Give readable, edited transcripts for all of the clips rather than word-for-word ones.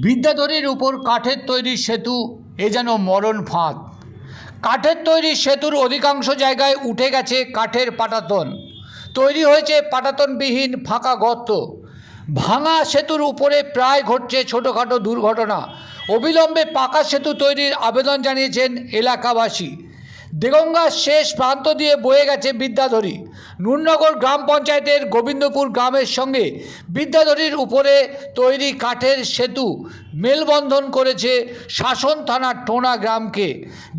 বিদ্যাধরীর উপর কাঠের তৈরি সেতু এ যেন মরণ ফাঁদ। কাঠের তৈরি সেতুর অধিকাংশ জায়গায় উঠে গেছে কাঠের পাটাতন, তৈরি হয়েছে পাটাতনবিহীন ফাঁকা গর্ত। ভাঙা সেতুর উপরে প্রায় ঘটছে ছোটোখাটো দুর্ঘটনা। অবিলম্বে পাকা সেতু তৈরির আবেদন জানিয়েছেন এলাকাবাসী। দেগঙ্গার শেষ প্রান্ত দিয়ে বয়ে গেছে বিদ্যাধরী। নুরনগর গ্রাম পঞ্চায়েতের গোবিন্দপুর গ্রামের সঙ্গে বিদ্যাধরীর উপরে তৈরি কাঠের সেতু মেলবন্ধন করেছে শাসন থানার টোনা গ্রামকে।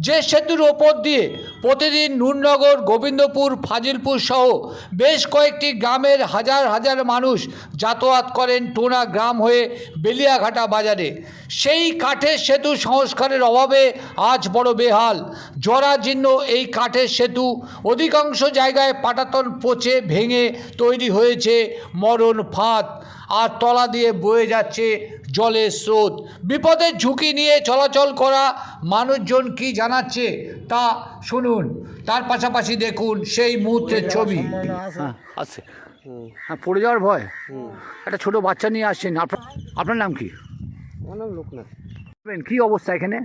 যে সেতুর ওপর দিয়ে প্রতিদিন নুরনগর, গোবিন্দপুর, ফাজিলপুর সহ বেশ কয়েকটি গ্রামের হাজার হাজার মানুষ যাতায়াত করেন টোনা গ্রাম হয়ে বেলিয়াঘাটা বাজারে। সেই কাঠের সেতু সংস্কারের অভাবে আজ বড় বেহাল। জরাজীর্ণ এই কাঠের সেতু অধিকাংশ জায়গায় পাটাতন পচে ভেঙে তৈরি হয়েছে মরণ ফাঁদ, আর তলা দিয়ে বয়ে যাচ্ছে জলের স্রোত। বিপদের ঝুঁকি নিয়ে চলাচল করা মানুষজন কি জানাচ্ছে তা শুনুন, তার পাশাপাশি দেখুন সেই মুহূর্তের ছবি। আচ্ছা, পড়ে যাওয়ার ভয়। একটা ছোট বাচ্চা নিয়ে আসছেন, আপনার নাম কি? লোকনাথ। কি অবস্থা এখানে?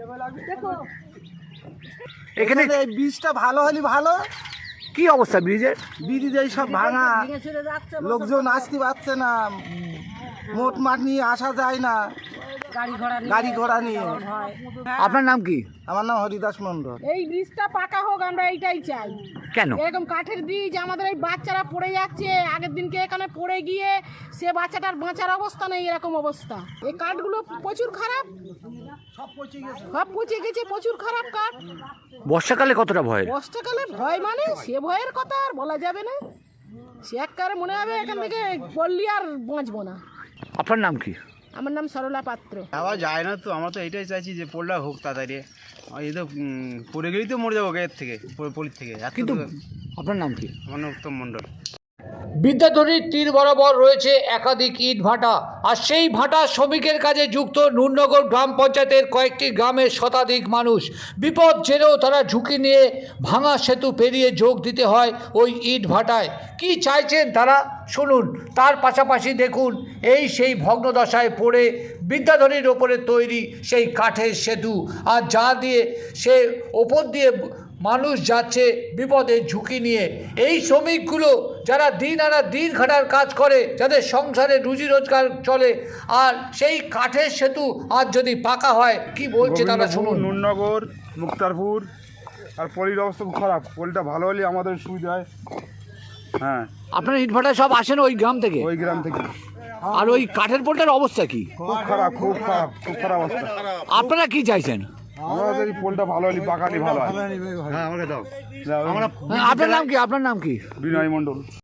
এখানে বীজটা ভালো হলে ভালো। কি অবস্থা ব্রিজের? ব্রিজ এই সব ভাঙা, লোকজন আসতে পারছে না, মোট মাঠ নিয়ে আসা যায় না, গাড়ি ঘোড়া নিয়ে। আপনার নাম কি? আমার নাম হরিদাস মন্ডল। এই ব্রিজটা পাকা হোক, আমরা এইটাই চাই। কেন? এরকম কাঠের ব্রিজ, আমাদের এই বাচ্চারা পড়ে যাচ্ছে। আগের দিনকে এখানে পড়ে গিয়ে সে বাচ্চাটার বাঁচার অবস্থা নেই, এরকম অবস্থা। এই কাঠগুলো প্রচুর খারাপ, সব পচে গেছে, প্রচুর খারাপ কাঠ। বর্ষাকালে কতটা ভয়? বর্ষাকালে ভয় মানে সে ভয়ের কথা আর বলা যাবে না। সে একবারে মনে হবে এখান থেকে বললি আর বাঁচবো না। আপনার নাম কি? আমার নাম সরলা পাত্র। আবার যায় না তো, আমরা তো এটাই চাইছি যে পোলটা হোক তাড়াতাড়ি। এই তো পড়ে গেলেই তো মরে যাবো এর থেকে, পলির থেকে। কিন্তু আপনার নাম কি? আমার নাম উত্তম মণ্ডল। বিদ্যাধরীর তীর বরাবর রয়েছে একাধিক ইট ভাটা, আর সেই ভাটা শ্রমিকের কাজে যুক্ত নুরনগর গ্রাম পঞ্চায়েতের কয়েকটি গ্রামের শতাধিক মানুষ। বিপদ জেনেও তারা ঝুঁকি নিয়ে ভাঙা সেতু পেরিয়ে যোগ দিতে হয় ওই ইট ভাটায়। কি চাইছেন তারা শুনুন, তার পাশাপাশি দেখুন এই সেই ভগ্নদশায় পড়ে বিদ্যাধরীর ওপরে তৈরি সেই কাঠের সেতু, আর যা দিয়ে সে ওপর দিয়ে মানুষ যাচ্ছে বিপদের ঝুঁকি নিয়ে। এই শ্রমিকগুলো যারা দিন আনা দিন খাটার কাজ করে, যাদের সংসারে রুজি রোজগার চলে, আর সেই কাঠের সেতু আজ যদি পাকা হয় কি বলছে তারা শুনুন। নুরনগর, মুক্তারপুর আর পলির অবস্থা খুব খারাপ। পলিটা ভালো হলে আমাদের সুবিধা হয়। হ্যাঁ, আপনার ইট ভাটায় সব আসেন ওই গ্রাম থেকে? ওই গ্রাম থেকে। আর ওই কাঠের পোলটার অবস্থা কি? খুব খারাপ, খুব খারাপ, খুব খারাপ অবস্থা। আপনারা কি চাইছেন? আমাদের এই পোলটা ভালো হলে পাকালি ভালো হয়। হ্যাঁ, আমাকে দাও। আমরা আপনার নাম কি? আপনার নাম কি? বিনয় মণ্ডল।